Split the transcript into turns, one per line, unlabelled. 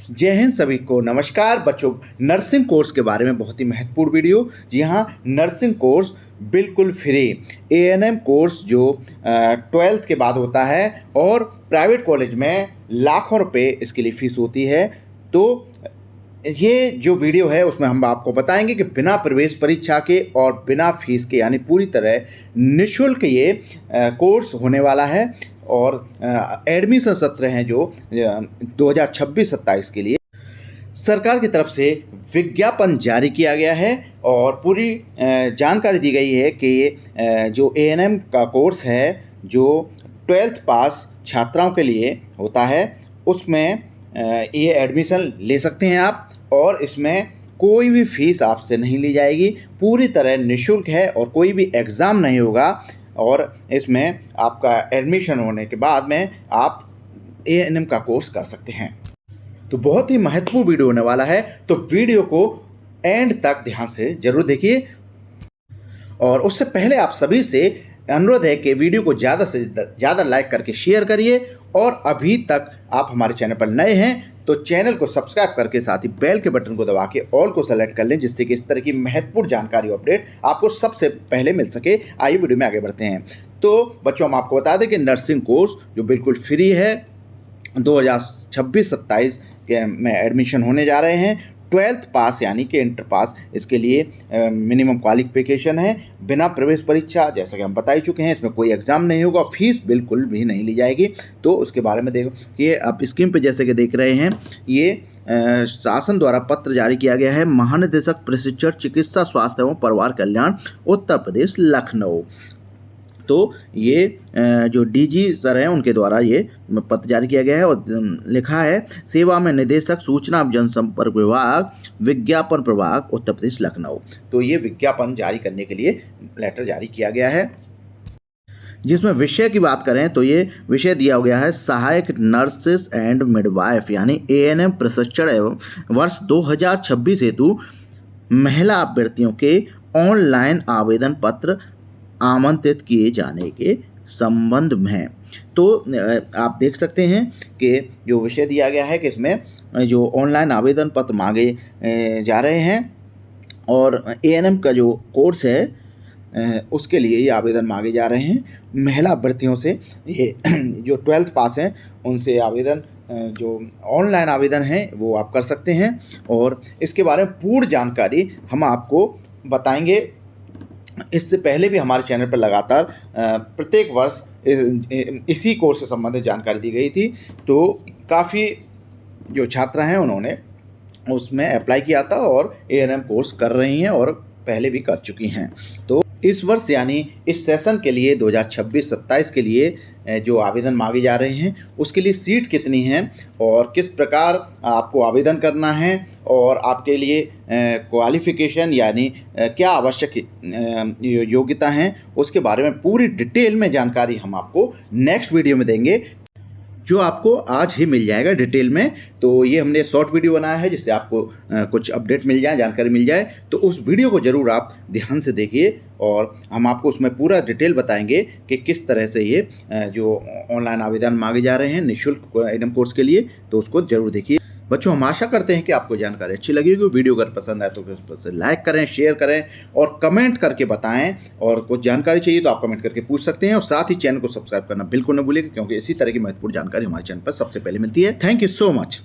जय हिंद सभी को नमस्कार बच्चों। नर्सिंग कोर्स के बारे में बहुत ही महत्वपूर्ण वीडियो। जी हाँ, नर्सिंग कोर्स बिल्कुल फ्री। एएनएम कोर्स जो 12th के बाद होता है और प्राइवेट कॉलेज में लाखों रुपए इसके लिए फीस होती है। तो ये जो वीडियो है उसमें हम आपको बताएंगे कि बिना प्रवेश परीक्षा के और बिना फीस के यानी पूरी तरह निःशुल्क ये कोर्स होने वाला है। और एडमिशन सत्र हैं जो 2026-27 के लिए सरकार की तरफ से विज्ञापन जारी किया गया है और पूरी जानकारी दी गई है कि जो एएनएम का कोर्स है जो 12th पास छात्राओं के लिए होता है उसमें ये एडमिशन ले सकते हैं आप। और इसमें कोई भी फीस आपसे नहीं ली जाएगी, पूरी तरह निःशुल्क है और कोई भी एग्ज़ाम नहीं होगा। और इसमें आपका एडमिशन होने के बाद में आप एएनएम का कोर्स कर सकते हैं। तो बहुत ही महत्वपूर्ण वीडियो होने वाला है, तो वीडियो को एंड तक ध्यान से जरूर देखिए। और उससे पहले आप सभी से अनुरोध है कि वीडियो को ज़्यादा से ज़्यादा लाइक करके शेयर करिए। और अभी तक आप हमारे चैनल पर नए हैं तो चैनल को सब्सक्राइब करके साथ ही बेल के बटन को दबा के ऑल को सेलेक्ट कर लें, जिससे कि इस तरह की महत्वपूर्ण जानकारी अपडेट आपको सबसे पहले मिल सके। आइए वीडियो में आगे बढ़ते हैं। तो बच्चों, हम आपको बता दें कि नर्सिंग कोर्स जो बिल्कुल फ्री है 2026-27 में एडमिशन होने जा रहे हैं। 12th पास यानी कि इंटर पास, इसके लिए मिनिमम क्वालिफिकेशन है। बिना प्रवेश परीक्षा, जैसा कि हम बता ही चुके हैं, इसमें कोई एग्ज़ाम नहीं होगा, फीस बिल्कुल भी नहीं ली जाएगी। तो उसके बारे में देखो कि आप स्क्रीन पे जैसे कि देख रहे हैं, ये शासन द्वारा पत्र जारी किया गया है। महानिदेशक प्रशिक्षण चिकित्सा स्वास्थ्य एवं परिवार कल्याण उत्तर प्रदेश लखनऊ। तो ये जो डीजी सर हैं उनके द्वारा ये पत्र जारी किया गया है और लिखा है सेवा में निदेशक सूचना एवं जनसंपर्क विभाग विज्ञापन प्रभाग उत्तर प्रदेश लखनऊ। तो ये विज्ञापन जारी करने के लिए लेटर जारी किया गया है। जिसमें विषय की बात करें तो ये विषय दिया गया है सहायक नर्सेस एंड मिडवाइफ यानी एएनएम प्रशिक्षण एवं वर्ष 2026 हेतु महिला अभ्यर्थियों के ऑनलाइन आवेदन पत्र आमंत्रित किए जाने के संबंध में। तो आप देख सकते हैं कि जो विषय दिया गया है कि इसमें जो ऑनलाइन आवेदन पत्र मांगे जा रहे हैं और एएनएम का जो कोर्स है उसके लिए ये आवेदन मांगे जा रहे हैं महिला अभ्यर्थियों से। ये जो 12th पास हैं उनसे आवेदन जो ऑनलाइन आवेदन है वो आप कर सकते हैं। और इसके बारे में पूर्ण जानकारी हम आपको बताएंगे। इससे पहले भी हमारे चैनल पर लगातार प्रत्येक वर्ष इसी कोर्स से संबंधित जानकारी दी गई थी। तो काफ़ी जो छात्र हैं उन्होंने उसमें अप्लाई किया था और एएनएम कोर्स कर रही हैं और पहले भी कर चुकी हैं। तो इस वर्ष यानी इस सेशन के लिए 2026-27 के लिए जो आवेदन मांगे जा रहे हैं उसके लिए सीट कितनी हैं और किस प्रकार आपको आवेदन करना है और आपके लिए क्वालिफ़िकेशन यानी क्या आवश्यक योग्यता हैं उसके बारे में पूरी डिटेल में जानकारी हम आपको नेक्स्ट वीडियो में देंगे, जो आपको आज ही मिल जाएगा डिटेल में। तो ये हमने शॉर्ट वीडियो बनाया है जिससे आपको कुछ अपडेट मिल जाए, जानकारी मिल जाए। तो उस वीडियो को ज़रूर आप ध्यान से देखिए और हम आपको उसमें पूरा डिटेल बताएंगे कि किस तरह से ये जो ऑनलाइन आवेदन मांगे जा रहे हैं निःशुल्क एएनएम कोर्स के लिए, तो उसको ज़रूर देखिए। बच्चों, हम आशा करते हैं कि आपको जानकारी अच्छी लगी होगी। वीडियो अगर पसंद आए तो उस लाइक करें, शेयर करें और कमेंट करके बताएं। और कुछ जानकारी चाहिए तो आप कमेंट करके पूछ सकते हैं। और साथ ही चैनल को सब्सक्राइब करना बिल्कुल न भूलिएगा, क्योंकि इसी तरह की महत्वपूर्ण जानकारी हमारे चैनल पर सबसे पहले मिलती है। Thank you so much.